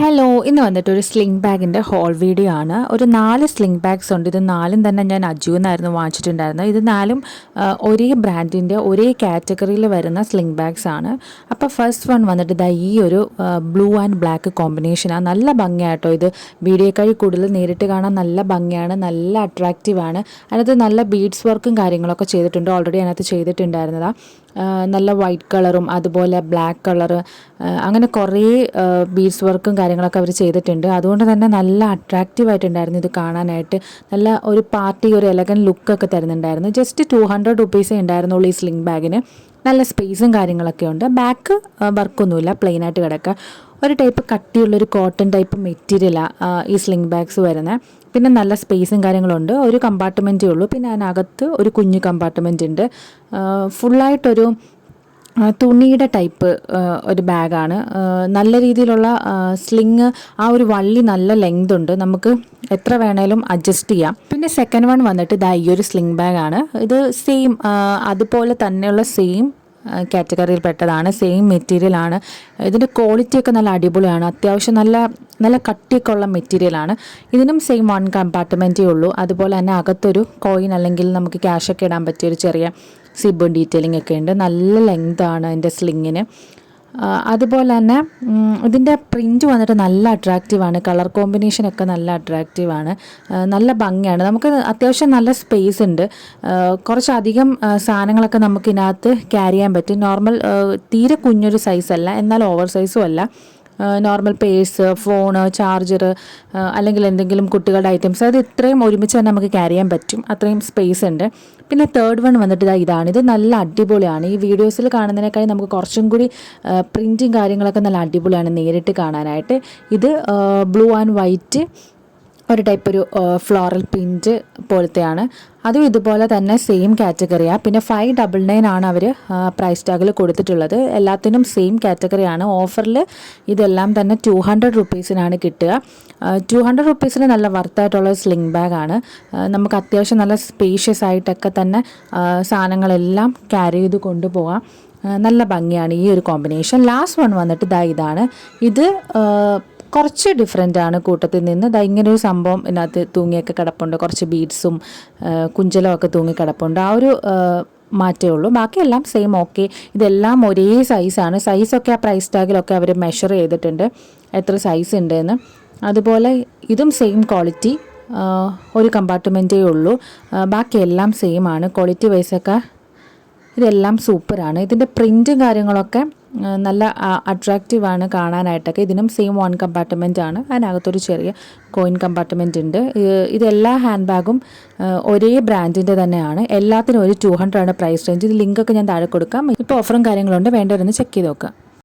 Hello, ഇന്ന് വന്നിട്ട് ഒരു സ്ലിംഗ് ബാഗിൻ്റെ ഹോൾ വീഡിയോ ആണ്. ഒരു 4 സ്ലിംഗ് ബാഗ്സ് ഉണ്ട്. ഇത് 4ഉം തന്നെ ഞാൻ അജുവിൽ നിന്നായിരുന്നു വാങ്ങിച്ചിട്ടുണ്ടായിരുന്നത്. ഇത് 4ഉം ഒരേ ബ്രാൻഡിൻ്റെ ഒരേ കാറ്റഗറിയിൽ വരുന്ന സ്ലിംഗ് ബാഗ്സ് ആണ്. അപ്പോൾ ഫസ്റ്റ് വൺ വന്നിട്ട് ഇതാ ഈ ഒരു ബ്ലൂ ആൻഡ് ബ്ലാക്ക് കോമ്പിനേഷനാണ്. നല്ല ഭംഗിയാട്ടോ. ഇത് വീഡിയോക്കാൾ കൂടുതൽ നേരിട്ട് കാണാൻ നല്ല ഭംഗിയാണ്, നല്ല അട്രാക്റ്റീവാണ്. അതിനകത്ത് നല്ല ബീഡ്സ് വർക്കും കാര്യങ്ങളൊക്കെ ചെയ്തിട്ടുണ്ട്. ഓൾറെഡി അതിനകത്ത് ചെയ്തിട്ടുണ്ടായിരുന്നതാണ്. നല്ല വൈറ്റ് കളറും അതുപോലെ ബ്ലാക്ക് കളറ് അങ്ങനെ കുറേ ബീഡ്സ് വർക്കും കാര്യങ്ങളൊക്കെ അവർ ചെയ്തിട്ടുണ്ട്. അതുകൊണ്ട് തന്നെ നല്ല അട്രാക്റ്റീവായിട്ടുണ്ടായിരുന്നു ഇത് കാണാനായിട്ട്. നല്ല ഒരു പാർട്ടി, ഒരു എലഗൻ ലുക്കൊക്കെ തരുന്നുണ്ടായിരുന്നു. ജസ്റ്റ് 200 റുപ്പീസേ ഉണ്ടായിരുന്നുള്ളൂ ഈ സ്ലിംഗ് ബാഗിന്. നല്ല സ്പേസും കാര്യങ്ങളൊക്കെ ഉണ്ട്. ബാക്ക് വർക്കൊന്നുമില്ല, പ്ലെയിനായിട്ട് കിടക്കുക. ഒരു ടൈപ്പ് കട്ടിയുള്ളൊരു കോട്ടൺ ടൈപ്പ് മെറ്റീരിയലാണ് ഈ സ്ലിംഗ് ബാഗ്സ് വരുന്നത്. പിന്നെ നല്ല സ്പേസും കാര്യങ്ങളുണ്ട്. ഒരു കമ്പാർട്ട്മെൻറ്റേ ഉള്ളൂ. പിന്നെ അതിനകത്ത് ഒരു കുഞ്ഞു കമ്പാർട്ട്മെൻ്റ് ഉണ്ട്. ഫുള്ളായിട്ടൊരു തുണിയുടെ ടൈപ്പ് ഒരു ബാഗാണ്. നല്ല രീതിയിലുള്ള സ്ലിങ്, ആ ഒരു വള്ളി നല്ല ലെങ്ത് ഉണ്ട്, നമുക്ക് എത്ര വേണേലും അഡ്ജസ്റ്റ് ചെയ്യാം. പിന്നെ സെക്കൻഡ് വൺ വന്നിട്ട് ഇതാ ഈ ഒരു സ്ലിംഗ് ബാഗാണ്. ഇത് സെയിം അതുപോലെ തന്നെയുള്ള സെയിം കാറ്റഗറിയിൽ പെട്ടതാണ്, സെയിം മെറ്റീരിയലാണ്. ഇതിൻ്റെ ക്വാളിറ്റിയൊക്കെ നല്ല അടിപൊളിയാണ്. അത്യാവശ്യം നല്ല നല്ല കട്ടിയൊക്കെ ഉള്ള മെറ്റീരിയലാണ്. ഇതിനും സെയിം 1 കമ്പാർട്ട്മെൻറ്റേ ഉള്ളൂ. അതുപോലെ തന്നെ അകത്തൊരു കോയിൻ അല്ലെങ്കിൽ നമുക്ക് ക്യാഷൊക്കെ ഇടാൻ പറ്റിയൊരു ചെറിയ സിബും ഡീറ്റെയിലിംഗ് ഒക്കെ ഉണ്ട്. നല്ല ലെങ്താണ് അതിൻ്റെ സ്ലിങ്ങിന്. അതുപോലെ തന്നെ ഇതിൻ്റെ പ്രിൻറ്റ് വന്നിട്ട് നല്ല അട്രാക്റ്റീവാണ്. കളർ കോമ്പിനേഷനൊക്കെ നല്ല അട്രാക്റ്റീവാണ്. നല്ല ഭംഗിയാണ്. നമുക്ക് അത്യാവശ്യം നല്ല സ്പേസ് ഉണ്ട്. കുറച്ചധികം സാധനങ്ങളൊക്കെ നമുക്ക് ഇതിനകത്ത് ക്യാരി ചെയ്യാൻ പറ്റും. നോർമൽ തീരെ കുഞ്ഞൊരു സൈസല്ല, എന്നാൽ ഓവർ സൈസും അല്ല. നോർമൽ പേഴ്സ്, ഫോണ്, ചാർജർ അല്ലെങ്കിൽ എന്തെങ്കിലും കുട്ടികളുടെ ഐറ്റംസ്, അത് ഇത്രയും ഒരുമിച്ച് തന്നെ നമുക്ക് ക്യാരി ചെയ്യാൻ പറ്റും. അത്രയും സ്പേസ് ഉണ്ട്. പിന്നെ തേർഡ് വൺ വന്നിട്ട് ഇതാണ്. ഇത് നല്ല അടിപൊളിയാണ്. ഈ വീഡിയോസിൽ കാണുന്നതിനേക്കാൾ നമുക്ക് കുറച്ചും കൂടി പ്രിൻറ്റും കാര്യങ്ങളൊക്കെ നല്ല അടിപൊളിയാണ് നേരിട്ട് കാണാനായിട്ട്. ഇത് ബ്ലൂ ആൻഡ് വൈറ്റ് ഒരു ടൈപ്പ് ഒരു ഫ്ലോറൽ പ്രിൻറ്റ് പോലത്തെയാണ്. അതും ഇതുപോലെ തന്നെ സെയിം കാറ്റഗറിയാണ്. പിന്നെ 599 ആണ് അവർ പ്രൈസ് ടാഗിൽ കൊടുത്തിട്ടുള്ളത്. എല്ലാത്തിനും സെയിം കാറ്റഗറിയാണ്. ഓഫറിൽ ഇതെല്ലാം തന്നെ 200 റുപ്പീസിനാണ് കിട്ടുക. 200 റുപ്പീസിന് നല്ല വർത്തായിട്ടുള്ള സ്ലിംഗ് ബാഗാണ്. നമുക്ക് അത്യാവശ്യം നല്ല സ്പേഷ്യസ് ആയിട്ടൊക്കെ തന്നെ സാധനങ്ങളെല്ലാം ക്യാരി ചെയ്ത് കൊണ്ടുപോകാം. നല്ല ഭംഗിയാണ് ഈ ഒരു കോമ്പിനേഷൻ. ലാസ്റ്റ് വൺ വന്നിട്ട് ഇതാണ്. ഇത് കുറച്ച് ഡിഫറെൻ്റ് ആണ് കൂട്ടത്തിൽ നിന്ന്. ഇങ്ങനൊരു സംഭവം ഇതിനകത്ത് തൂങ്ങിയൊക്കെ കിടപ്പുണ്ട്. കുറച്ച് ബീഡ്സും കുഞ്ചലമൊക്കെ തൂങ്ങി കിടപ്പുണ്ട്. ആ ഒരു മാറ്റേ ഉള്ളൂ. ബാക്കിയെല്ലാം സെയിം ഓക്കെ. ഇതെല്ലാം ഒരേ സൈസാണ്. സൈസൊക്കെ ആ പ്രൈസ് ടാഗിലൊക്കെ അവർ മെഷർ ചെയ്തിട്ടുണ്ട് എത്ര സൈസ് ഉണ്ടെന്ന്. അതുപോലെ ഇതും സെയിം ക്വാളിറ്റി, ഒരു കമ്പാർട്ട്മെൻറ്റേ ഉള്ളൂ. ബാക്കിയെല്ലാം സെയിം ആണ്. ക്വാളിറ്റി വൈസൊക്കെ ഇതെല്ലാം സൂപ്പറാണ്. ഇതിൻ്റെ പ്രിൻറ്റും കാര്യങ്ങളൊക്കെ നല്ല അട്രാക്റ്റീവാണ് കാണാനായിട്ടൊക്കെ. ഇതിനും സെയിം 1 കമ്പാർട്ട്മെൻ്റ് ആണ്. അതിനകത്തൊരു ചെറിയ കോയിൻ കമ്പാർട്ട്മെൻ്റ് ഉണ്ട്. ഇതെല്ലാ ഹാൻഡ് ബാഗും ഒരേ ബ്രാൻഡിൻ്റെ തന്നെയാണ്. എല്ലാത്തിനും ഒരു 200 ആണ് പ്രൈസ് റേഞ്ച്. ഇത് ലിങ്കൊക്കെ ഞാൻ താഴെ കൊടുക്കാം. ഇപ്പോൾ ഓഫറും കാര്യങ്ങളുണ്ട്, വേണ്ടവരൊന്ന് ചെക്ക് ചെയ്ത് നോക്കാം.